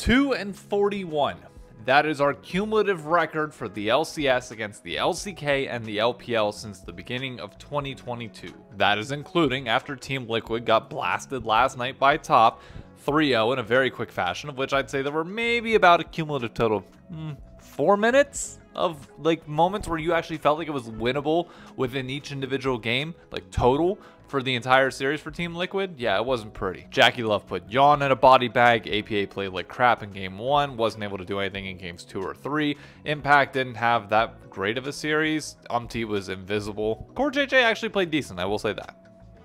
2-41. That is our cumulative record for the LCS against the LCK and the LPL since the beginning of 2022. That is including after Team Liquid got blasted last night by Top 3-0 in a very quick fashion, of which I'd say there were maybe about a cumulative total of 4 minutes of like moments where you actually felt like it was winnable within each individual game, like total for the entire series for Team Liquid. Yeah, it wasn't pretty. Jackie Love put Yawn in a body bag. APA played like crap in game 1, wasn't able to do anything in games 2 or 3. Impact didn't have that great of a series. Umti was invisible. Core JJ actually played decent, I will say that.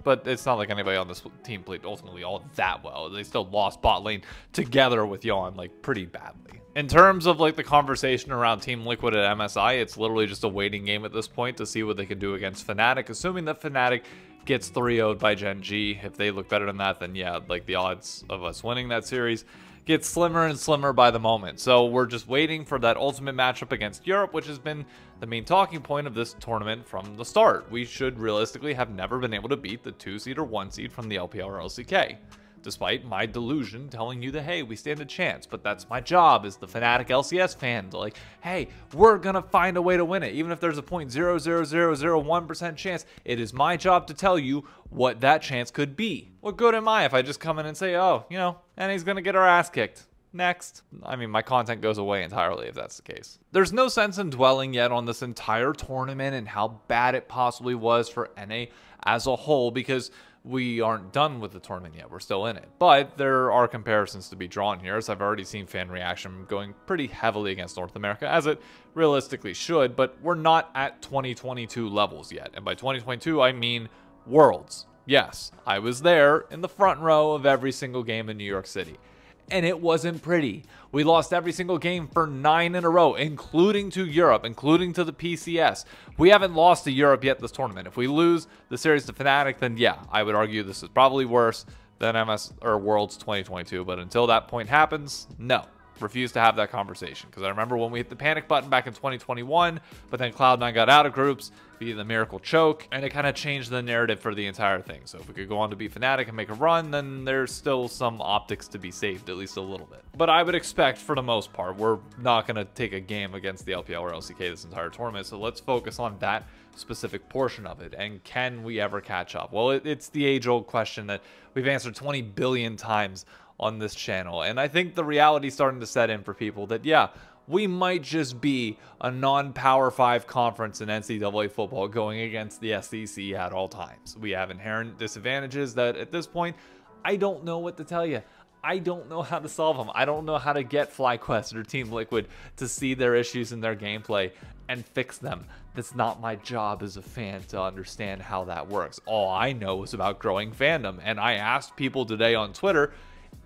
But it's not like anybody on this team played ultimately all that well. They still lost bot lane together with Yawn like pretty badly. In terms of like the conversation around Team Liquid at MSI, it's literally just a waiting game at this point to see what they can do against Fnatic, assuming that Fnatic gets 3-0'd by Gen G. If they look better than that, then yeah, like the odds of us winning that series get slimmer and slimmer by the moment. So we're just waiting for that ultimate matchup against Europe, which has been the main talking point of this tournament from the start. We should realistically have never been able to beat the 2 seed or 1 seed from the LPL or LCK. Despite my delusion telling you that, hey, we stand a chance, but that's my job as the Fnatic LCS fan to like, hey, we're gonna find a way to win it. Even if there's a 0.00001% chance, it is my job to tell you what that chance could be. What good am I if I just come in and say, oh, you know, and he's gonna get our ass kicked. Next. I mean, my content goes away entirely if that's the case. There's no sense in dwelling yet on this entire tournament and how bad it possibly was for NA as a whole, because we aren't done with the tournament yet. We're still in it. But there are comparisons to be drawn here, as I've already seen fan reaction going pretty heavily against North America, as it realistically should, but we're not at 2022 levels yet. And by 2022, I mean Worlds. Yes, I was there in the front row of every single game in New York City. And it wasn't pretty. We lost every single game for 9 in a row, including to Europe, including to the PCS. We haven't lost to Europe yet this tournament. If we lose the series to Fnatic, then yeah, I would argue this is probably worse than MS or Worlds 2022. But until that point happens, no. Refuse to have that conversation, because I remember when we hit the panic button back in 2021, but then Cloud9 got out of groups via the miracle choke, and it kind of changed the narrative for the entire thing. So if we could go on to be Fnatic and make a run, then there's still some optics to be saved, at least a little bit. But I would expect, for the most part, we're not going to take a game against the LPL or LCK this entire tournament, so let's focus on that specific portion of it. And can we ever catch up? Well, it's the age-old question that we've answered 20 billion times on this channel, and I think the reality is starting to set in for people that yeah, we might just be a non-Power 5 conference in NCAA football going against the SEC at all times. We have inherent disadvantages that at this point I don't know what to tell you. I don't know how to solve them. I don't know how to get FlyQuest or Team Liquid to see their issues in their gameplay and fix them. That's not my job as a fan to understand how that works. All I know is about growing fandom, and I asked people today on Twitter,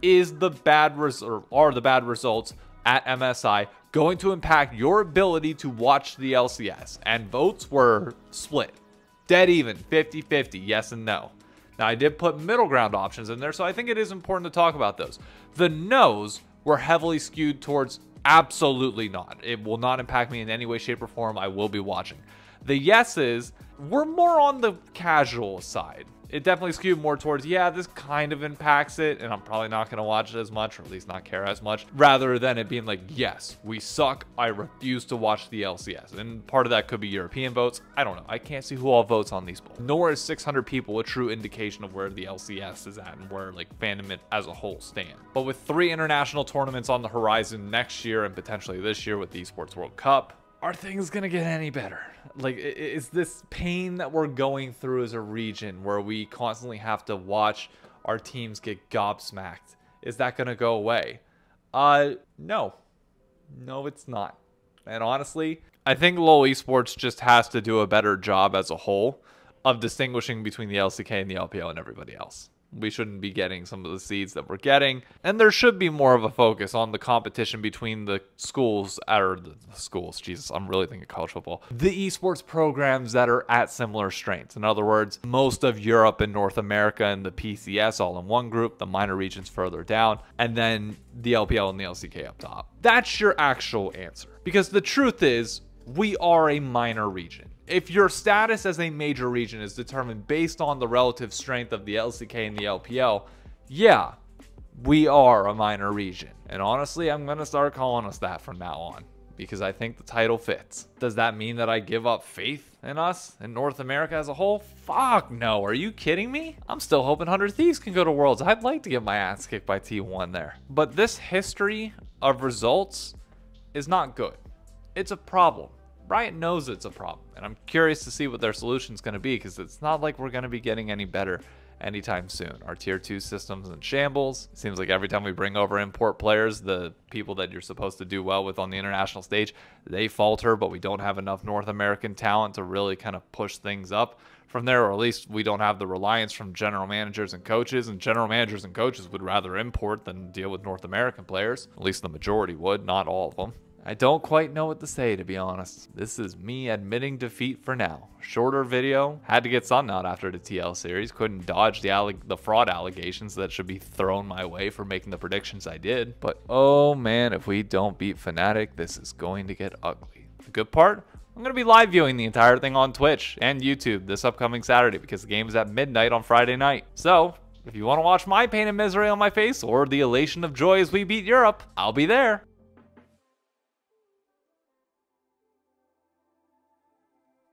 are the bad results at MSI going to impact your ability to watch the LCS? And votes were split. Dead even, 50-50, yes and no. Now, I did put middle ground options in there, so I think it is important to talk about those. The no's were heavily skewed towards absolutely not. It will not impact me in any way, shape, or form. I will be watching. The yeses were more on the casual side. It definitely skewed more towards, yeah, this kind of impacts it, and I'm probably not going to watch it as much, or at least not care as much, rather than it being like, yes, we suck, I refuse to watch the LCS. And part of that could be European votes. I don't know. I can't see who all votes on these polls. Nor is 600 people a true indication of where the LCS is at and where like fandom as a whole stand. But with 3 international tournaments on the horizon next year and potentially this year with the Esports World Cup, are things gonna get any better? Like, is this pain that we're going through as a region where we constantly have to watch our teams get gobsmacked, is that gonna go away? No, it's not. And honestly, I think LoL Esports just has to do a better job as a whole of distinguishing between the LCK and the LPL and everybody else. We shouldn't be getting some of the seeds that we're getting, and there should be more of a focus on the competition between the schools, or the schools, Jesus, I'm really thinking college football, the esports programs that are at similar strengths. In other words, most of Europe and North America and the PCS all in one group, the minor regions further down, and then the LPL and the LCK up top. That's your actual answer, because the truth is, we are a minor region. If your status as a major region is determined based on the relative strength of the LCK and the LPL, yeah, We are a minor region. And honestly, I'm going to start calling us that from now on, because I think the title fits. Does that mean that I give up faith in us, in North America as a whole? Fuck no, are you kidding me? I'm still hoping 100 Thieves can go to Worlds. I'd like to get my ass kicked by T1 there. But this history of results is not good. It's a problem. Riot knows it's a problem, and I'm curious to see what their solution is going to be, because it's not like we're going to be getting any better anytime soon. Our tier 2 system's in shambles. It seems like every time we bring over import players, the people that you're supposed to do well with on the international stage, they falter, but we don't have enough North American talent to really kind of push things up from there, or at least we don't have the reliance from general managers and coaches, and general managers and coaches would rather import than deal with North American players. At least the majority would, not all of them. I don't quite know what to say, to be honest. This is me admitting defeat for now. Shorter video. Had to get something out after the TL series. Couldn't dodge the fraud allegations that should be thrown my way for making the predictions I did. But oh man, if we don't beat Fnatic, this is going to get ugly. The good part? I'm going to be live viewing the entire thing on Twitch and YouTube this upcoming Saturday, because the game is at midnight on Friday night. So, if you want to watch my pain and misery on my face, or the elation of joy as we beat Europe, I'll be there.